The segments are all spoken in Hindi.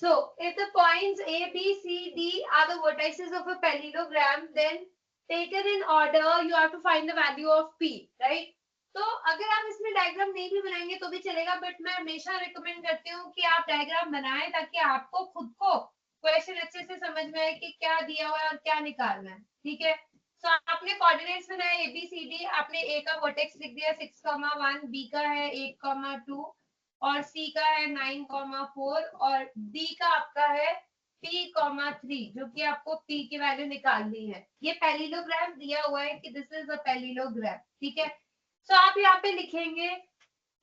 So if the points A, B, C, D are the vertices of a parallelogram, then taken in order you have to find the value of P, right? तो अगर आप इसमें डायग्राम नहीं भी बनाएंगे तो भी चलेगा, बट मैं हमेशा रिकमेंड करती हूँ कि आप डायग्राम बनाएं ताकि आपको खुद को क्वेश्चन अच्छे से समझ में आए कि क्या दिया हुआ है और क्या निकालना है, ठीक है। तो आपने कोऑर्डिनेट्स बनाए ए बी सी डी, आपने ए का वर्टेक्स लिख दिया 6,1, बी का है 8,2 और सी का है 9,4 और डी का आपका है P,3, जो कि आपको P की वैल्यू निकालनी है। ये पैरेललोग्राम दिया हुआ है कि दिस इज अ पैरेललोग्राम, ठीक है। तो आप यहाँ पे लिखेंगे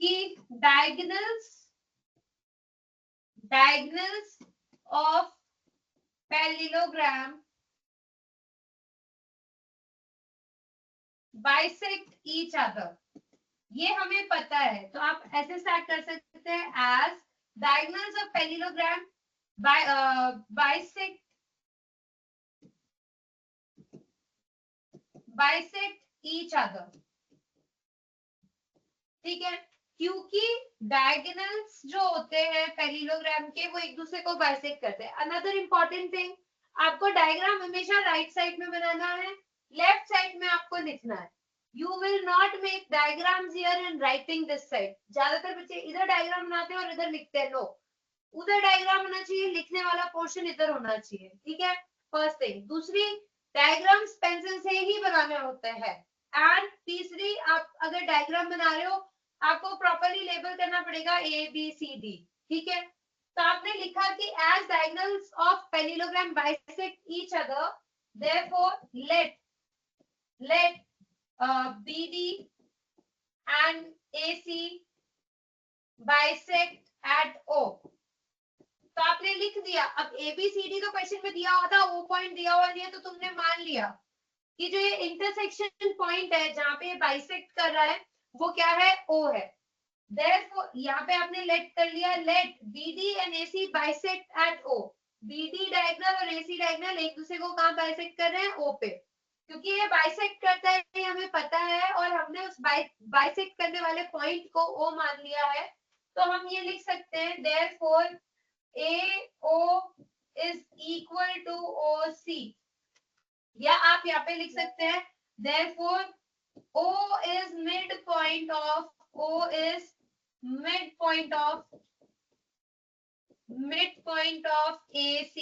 कि diagonals of parallelogram bisect each other, ये हमें पता है। तो आप ऐसे स्टार्ट कर सकते हैं as diagonals of parallelogram bisect each other, ठीक है। क्योंकि डायगोनल्स जो होते हैं पैरेललोग्राम के वो एक दूसरे को बाइसेक्ट करते हैं। अनदर इंपॉर्टेंट थिंग, आपको डायग्राम हमेशा राइट साइड में बनाना है, लेफ्ट साइड में आपको लिखना है। You will not make diagrams here and writing this side. ज्यादातर बच्चे इधर डायग्राम बनाते हैं और इधर लिखते हैं, नो, उधर डायग्राम होना चाहिए, लिखने वाला पोर्शन इधर होना चाहिए, ठीक है। First thing. दूसरी, डायग्राम्स पेंसिल से ही बनाने होते हैं। एंड तीसरी, आप अगर डायग्राम बना रहे हो आपको प्रॉपर्ली लेबल करना पड़ेगा ए बी सी डी, ठीक है। तो आपने लिखा कि as diagonals of parallelogram bisect each other, therefore let BD and AC bisect at O। तो आपने लिख दिया। अब ABCD तो क्वेश्चन में दिया हुआ था, O पॉइंट दिया हुआ नहीं है, तो तुमने मान लिया कि जो ये इंटरसेक्शन पॉइंट है जहां पे बाइसेक्ट कर रहा है वो क्या है, O है। Therefore यहाँ पे आपने लेट कर लिया, let BD and AC bisect at O। BD diagonal और AC डायगोनल एक दूसरे को कहाँ बाइसेक्ट कर रहे हैं, O पे। क्योंकि ये बाइसेक्ट करता है ये हमें पता है और हमने उस बाइसेक्ट करने वाले पॉइंट को O मान लिया है, तो हम ये लिख सकते हैं therefore AO is equal to OC। या आप यहाँ पे लिख सकते हैं therefore O is midpoint of AC।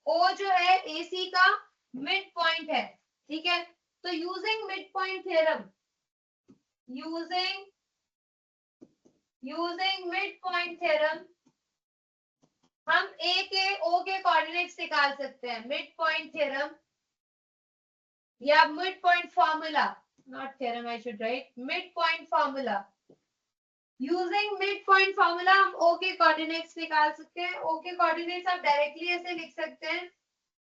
O जो है AC का मिड पॉइंट है, ठीक है। तो using mid point theorem, using mid point theorem हम A के O के कोऑर्डिनेट्स निकाल सकते हैं। मिड पॉइंट थ्योरम या mid point formula, not theorem, I should write mid point formula. Using mid point formula हम O के कोऑर्डिनेट्स निकाल सकते हैं। O के कोऑर्डिनेट्स आप डायरेक्टली ऐसे लिख सकते हैं,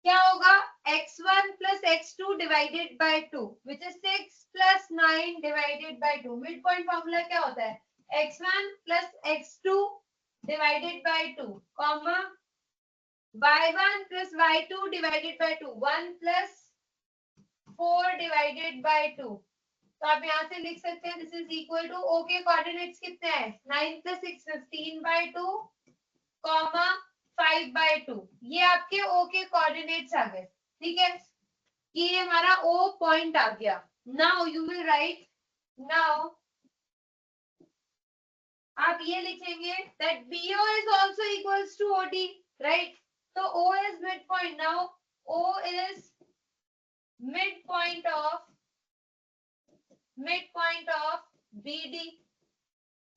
क्या होगा, x1 plus x2 divided by 2 which is 6 plus 9 divided by 2। Mid point formula क्या होता है, x1 plus x2 divided by 2 comma y1 plus y2 divided by 2, 1 plus 4 divided by 2। तो आप यहाँ से लिख सकते हैं this is equal to, O के कोऑर्डिनेट्स कितने हैं, 9 plus 6 15 by 2 comma 5 by 2। ये आपके O के कोऑर्डिनेट्स आ गए, ठीक है। ये हमारा O पॉइंट आ गया। Now you will write, now आप ये लिखेंगे that BO is also equals to OD, right? तो O is midpoint। now O is midpoint of BD।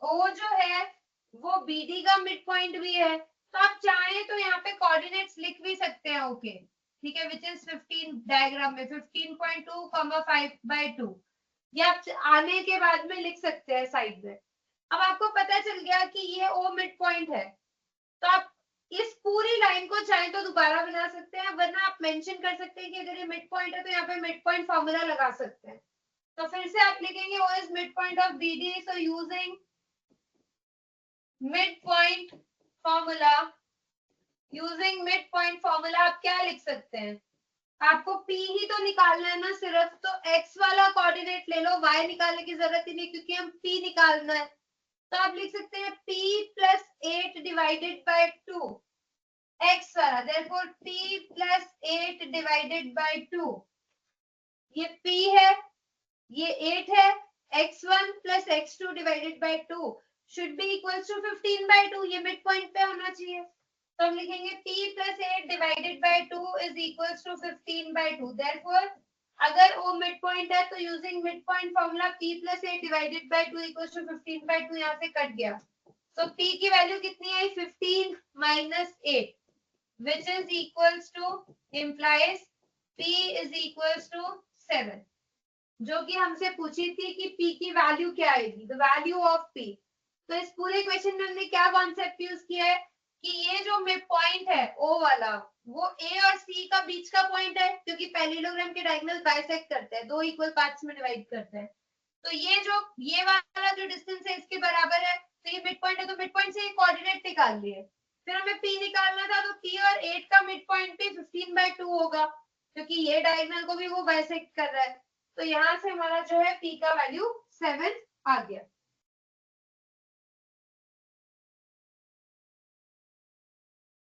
O जो है वो BD का मिड पॉइंट भी है, तो आप चाहें तो यहाँ पे कोऑर्डिनेट्स लिख भी सकते हैं ओके, ठीक है, विच इज 15 डायग्राम में 15.2 5 by 2। ये आप आने के बाद में लिख सकते हैं साइड में। अब आपको पता चल गया कि ये O मिड पॉइंट है, तो आप इस पूरी लाइन को चाहे तो दोबारा बना सकते हैं, वरना आप मेंशन कर सकते हैं कि अगर ये मिड पॉइंट है तो यहाँ पे मिड पॉइंट फॉर्मूला लगा सकते हैं। तो फिर से आप लिखेंगे O is midpoint of BD, so using midpoint formula, आप क्या लिख सकते हैं, आपको P ही तो निकालना है ना सिर्फ, तो X वाला कोऑर्डिनेट ले लो, Y निकालने की जरूरत ही नहीं क्योंकि हम P निकालना है। तो आप लिख सकते हैं P plus 8 divided by 2 x वाला, therefore p plus 8 divided by 2, ये p है, ये 8 है, x1 plus x2 divided by 2 should be equals to 15 by 2, ये मिड पॉइंट पे होना चाहिए, तो हम लिखेंगे p plus 8 divided by 2 is equals to 15 by 2, therefore अगर वो मिड पॉइंट है तो using mid point formula p plus 8 divided by 2 equals to 15 by 2 यहाँ से कट गया, तो p की वैल्यू कितनी आई 15 minus 8 which is equals to implies p is equals to 7, जो कि हमसे पूछी थी कि p की वैल्यू क्या आएगी, द वैल्यू ऑफ p। तो इस पूरे क्वेश्चन में हमने क्या कॉन्सेप्ट यूज किया है कि ये जो मिड पॉइंट है ओ वाला वो a और c का बीच का पॉइंट है, क्योंकि पैरेललोग्राम के डायगोनल बाइसेक्ट करते हैं, दो इक्वल पार्ट्स में डिवाइड करते हैं, तो ये वाला जो डिस्टेंस है इसके बराबर है, तो ये मिड पॉइंट है, तो मिड पॉइंट से कोऑर्डिनेट निकाल लिए, फिर हमें p निकालना था, तो p और 8 का मिड पॉइंट भी 15/2 होगा, क्योंकि ये डायगोनल को भी वो बाइसेक्ट कर रहा है, तो यहाँ से हमारा जो है p का वैल्यू 7 आ गया।